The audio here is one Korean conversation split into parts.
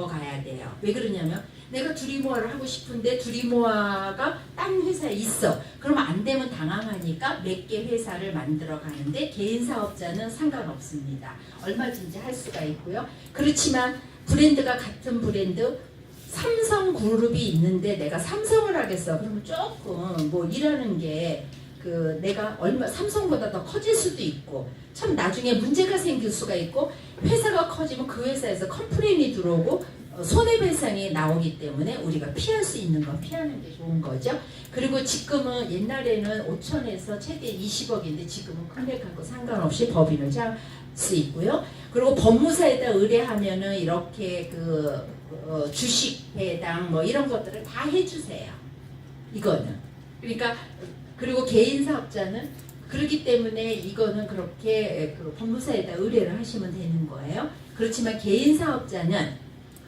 더 가야 돼요. 왜 그러냐면 내가 두리모아를 하고 싶은데 두리모아가 딴 회사에 있어. 그러면 안 되면 당황하니까 몇 개 회사를 만들어 가는데 개인 사업자는 상관없습니다. 얼마든지 할 수가 있고요. 그렇지만 브랜드가 같은 브랜드 삼성그룹이 있는데 내가 삼성을 하겠어. 그러면 조금 뭐 일하는 게 내가 삼성보다 더 커질 수도 있고 참 나중에 문제가 생길 수가 있고 회사가 커지면 그 회사에서 컴플레인이 들어오고 손해배상이 나오기 때문에 우리가 피할 수 있는 건 피하는 게 좋은 거죠. 그리고 지금은 옛날에는 5천에서 최대 20억인데 지금은 금액하고 상관없이 법인을 짤 수 있고요. 그리고 법무사에다 의뢰하면은 이렇게 주식 해당 뭐 이런 것들을 다 해주세요. 이거는 그러니까 그리고 개인 사업자는 그렇기 때문에 이거는 그렇게 법무사에다 의뢰를 하시면 되는 거예요. 그렇지만 개인 사업자는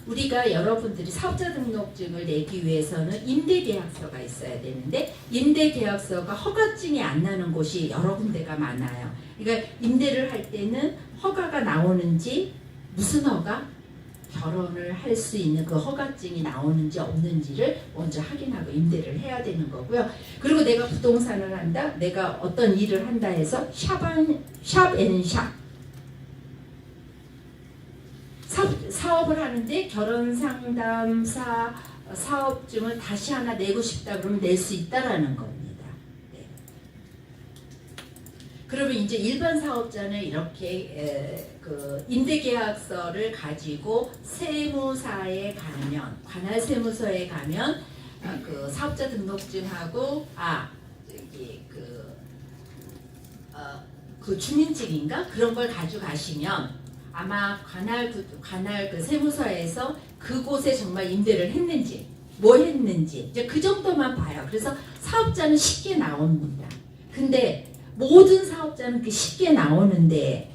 우리가 여러분들이 사업자 등록증을 내기 위해서는 임대계약서가 있어야 되는데 임대계약서가 허가증이 안 나는 곳이 여러 군데가 많아요. 그러니까 임대를 할 때는 허가가 나오는지 무슨 허가? 결혼을 할 수 있는 그 허가증이 나오는지 없는지를 먼저 확인하고 임대를 해야 되는 거고요. 그리고 내가 부동산을 한다, 내가 어떤 일을 한다 해서 사업을 하는데 결혼상담사 사업증을 다시 하나 내고 싶다 그러면 낼 수 있다라는 겁니다. 네. 그러면 이제 일반 사업자는 이렇게 임대계약서를 가지고 세무사에 가면 관할 세무서에 가면 사업자 등록증하고 주민증인가 그런 걸 가져가시면 아마 관할 세무서에서 그곳에 정말 임대를 했는지 뭐 했는지 이제 그 정도만 봐요. 그래서 사업자는 쉽게 나옵니다. 근데 모든 사업자는 쉽게 나오는데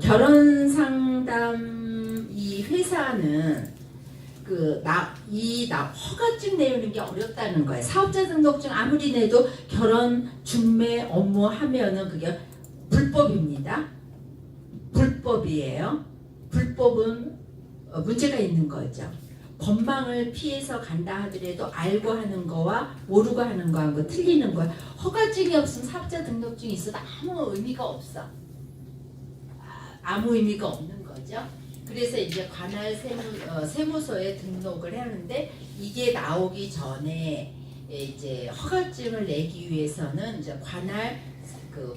결혼상담 이 회사는 허가증 내는 게 어렵다는 거예요. 사업자 등록증 아무리 내도 결혼 중매 업무 하면은 그게 불법입니다. 불법이에요. 불법은 문제가 있는 거죠. 법망을 피해서 간다 하더라도 알고 하는 거와 모르고 하는 거하고 틀리는 거야. 허가증이 없으면 사업자 등록증이 있어도 아무 의미가 없어. 아무 의미가 없는 거죠. 그래서 이제 관할 세무서에 등록을 하는데 이게 나오기 전에 이제 허가증을 내기 위해서는 이제 관할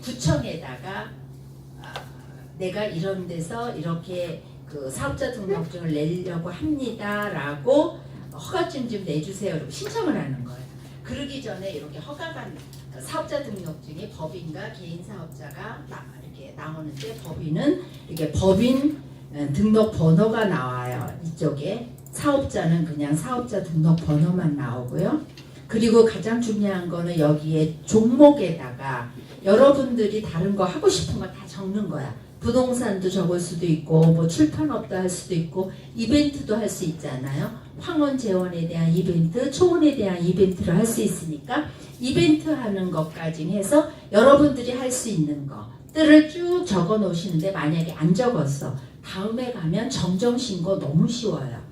구청에다가 내가 이런 데서 이렇게 사업자 등록증을 내려고 합니다라고 허가증 좀 내주세요. 이렇게 신청을 하는 거예요. 그러기 전에 이렇게 허가가 사업자 등록증이 법인과 개인 사업자가 이렇게 나오는데 법인은 이렇게 법인 등록 번호가 나와요. 이쪽에 사업자는 그냥 사업자 등록 번호만 나오고요. 그리고 가장 중요한 거는 여기에 종목에다가 여러분들이 다른 거 하고 싶은 거 다 적는 거야. 부동산도 적을 수도 있고 뭐 출판업도 할 수도 있고 이벤트도 할 수 있잖아요. 황혼재혼에 대한 이벤트, 초혼에 대한 이벤트를 할 수 있으니까 이벤트 하는 것까지 해서 여러분들이 할 수 있는 것들을 쭉 적어 놓으시는데 만약에 안 적었어. 다음에 가면 정정신고 너무 쉬워요.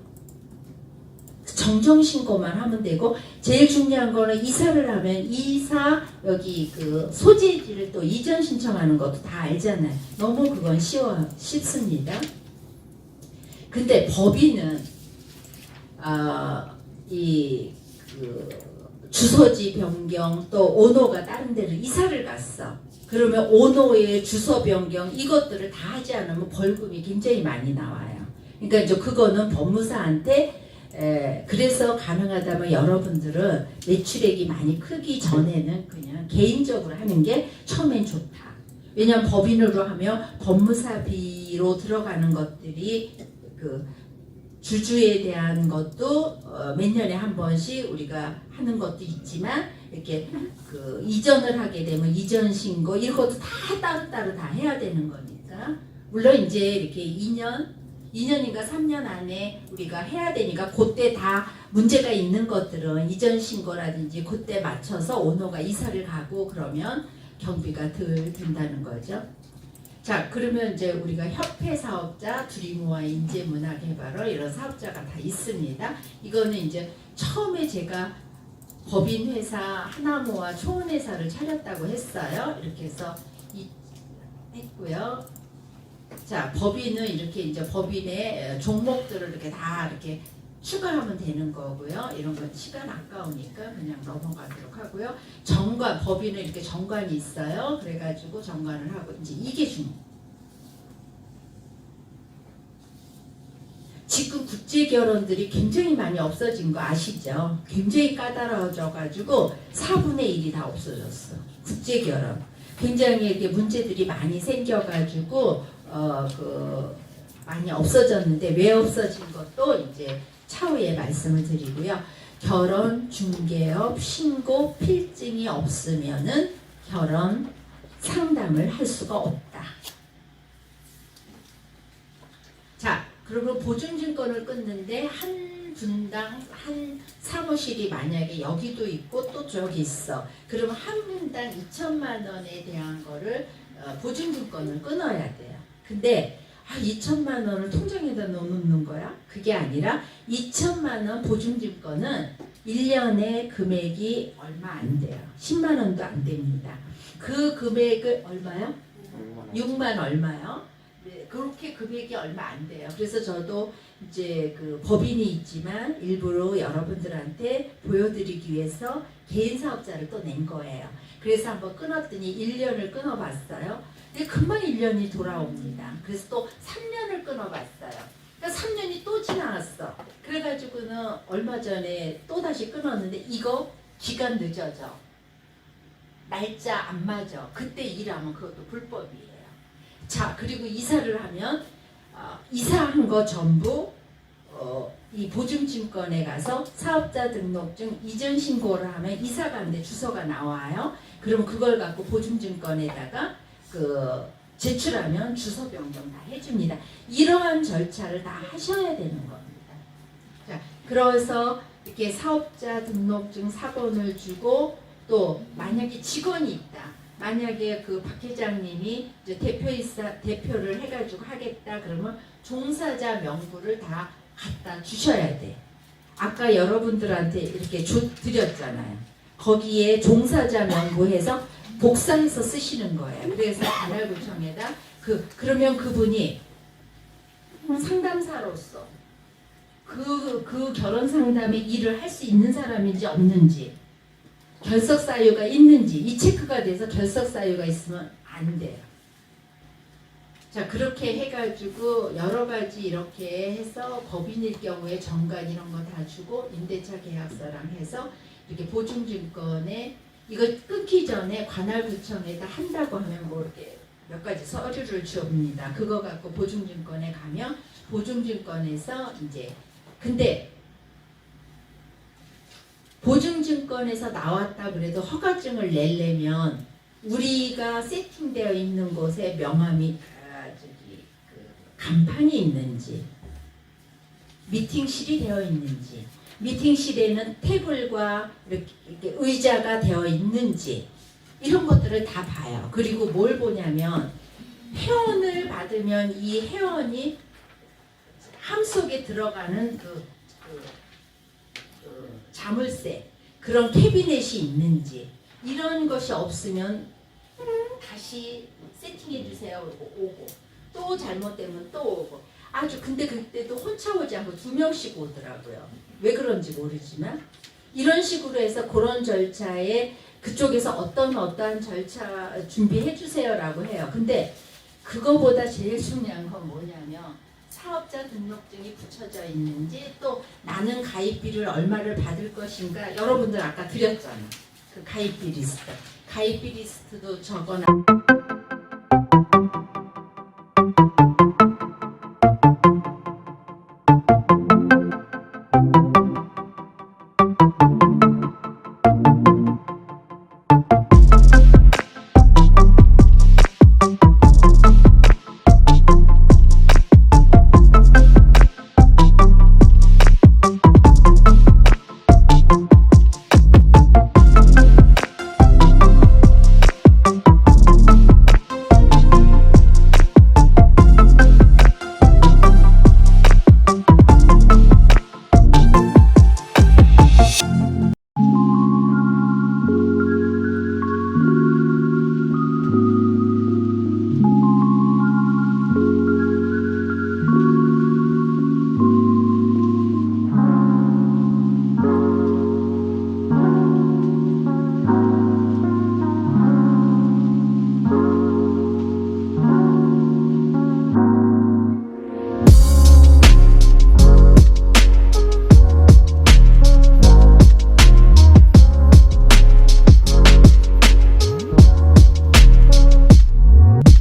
정정신고만 하면 되고 제일 중요한 거는 이사를 하면 이사 여기 소재지를 또 이전 신청하는 것도 다 알잖아요. 너무 그건 쉽습니다. 근데 법인은 주소지 변경 또 오너가 다른 데를 이사를 갔어. 그러면 오너의 주소 변경 이것들을 다 하지 않으면 벌금이 굉장히 많이 나와요. 그러니까 이제 그거는 법무사한테 그래서 가능하다면 여러분들은 매출액이 많이 크기 전에는 그냥 개인적으로 하는 게 처음엔 좋다. 왜냐하면 법인으로 하면 법무사비로 들어가는 것들이 주주에 대한 것도 몇 년에 한 번씩 우리가 하는 것도 있지만 이렇게 이전을 하게 되면 이전 신고 이것도 다 따로따로 다 해야 되는 거니까 물론 이제 이렇게 2년인가 3년 안에 우리가 해야 되니까 그때 다 문제가 있는 것들은 이전 신고라든지 그때 맞춰서 오너가 이사를 가고 그러면 경비가 덜 든다는 거죠. 자, 그러면 이제 우리가 협회 사업자, 드리모아 인재문화개발원 이런 사업자가 다 있습니다. 이거는 이제 처음에 제가 법인회사 하나모아 초원회사를 차렸다고 했어요. 이렇게 해서 했고요. 자, 법인은 이렇게 이제 법인의 종목들을 이렇게 다 이렇게 추가하면 되는 거고요. 이런 건 시간 아까우니까 그냥 넘어가도록 하고요. 정관, 법인은 이렇게 정관이 있어요. 그래가지고 정관을 하고 이제 이게 지금 국제 결혼들이 굉장히 많이 없어진 거 아시죠? 굉장히 까다로워져가지고 4분의 1이 다 없어졌어. 국제 결혼. 굉장히 이렇게 문제들이 많이 생겨가지고 많이 없어졌는데 왜 없어진 것도 이제 차후에 말씀을 드리고요. 결혼, 중개업, 신고, 필증이 없으면은 결혼 상담을 할 수가 없다. 자, 그러면 보증증권을 끊는데 한 분당 한 사무실이 만약에 여기도 있고 또 저기 있어. 그러면 한 분당 2천만 원에 대한 거를 보증증권을 끊어야 돼요. 근데 2천만 원을 통장에다 넣는 거야? 그게 아니라 2천만 원 보증증권은 1년에 금액이 얼마 안 돼요. 10만 원도 안 됩니다. 그 금액을 얼마요? 6만 얼마요? 네, 그렇게 금액이 얼마 안 돼요. 그래서 저도 이제 그 법인이 있지만 일부러 여러분들한테 보여드리기 위해서 개인 사업자를 또 낸 거예요. 그래서 한번 끊었더니 1년을 끊어봤어요. 근데 금방 1년이 돌아옵니다. 그래서 또 3년을 끊어봤어요. 그러니까 3년이 또 지나갔어. 그래가지고는 얼마 전에 또 다시 끊었는데 이거 기간 늦어져. 날짜 안 맞아. 그때 일하면 그것도 불법이에요. 자, 그리고 이사를 하면 이사한 거 전부 이 보증증권에 가서 사업자 등록증 이전 신고를 하면 이사가는데 주소가 나와요. 그러면 그걸 갖고 보증증권에다가 제출하면 주소 변경 다 해줍니다. 이러한 절차를 다 하셔야 되는 겁니다. 자, 그래서 이렇게 사업자 등록증 사본을 주고 또 만약에 직원이 있다. 만약에 그 박 회장님이 이제 대표를 해가지고 하겠다 그러면 종사자 명부를 다 갖다 주셔야 돼. 아까 여러분들한테 이렇게 드렸잖아요. 거기에 종사자 명부해서 복사해서 쓰시는 거예요. 그래서 관할구청에다 그러면 그분이 상담사로서 그 결혼 상담의 일을 할 수 있는 사람인지 없는지 결석 사유가 있는지 이 체크가 돼서 결석 사유가 있으면 안 돼요. 자, 그렇게 해가지고 여러 가지 이렇게 해서 법인일 경우에 정관 이런 거 다 주고 임대차 계약서랑 해서 이렇게 보증증권에 이거 끊기 전에 관할구청에다 한다고 하면 뭐 이렇게 몇 가지 서류를 줍니다. 그거 갖고 보증증권에 가면 보증증권에서 이제 근데 보증증권에서 나왔다 그래도 허가증을 내려면 우리가 세팅되어 있는 곳에 명함이 간판이 있는지 미팅실이 되어 있는지 미팅실에는 테이블과 이렇게 의자가 되어 있는지 이런 것들을 다 봐요. 그리고 뭘 보냐면 회원을 받으면 이 회원이 함 속에 들어가는 자물쇠 그런 캐비넷이 있는지 이런 것이 없으면 다시 세팅해 주세요. 오고 또 잘못되면 또 오고 아주 근데 그때도 혼자 오지 않고 2명씩 오더라고요. 왜 그런지 모르지만 이런 식으로 해서 그런 절차에 그쪽에서 어떠한 절차 준비해 주세요라고 해요. 근데 그거보다 제일 중요한 건 뭐냐면 사업자 등록증이 붙여져 있는지 또 나는 가입비를 얼마를 받을 것인가 여러분들 아까 드렸잖아. 그 가입비 리스트. 가입비 리스트도 적어놔.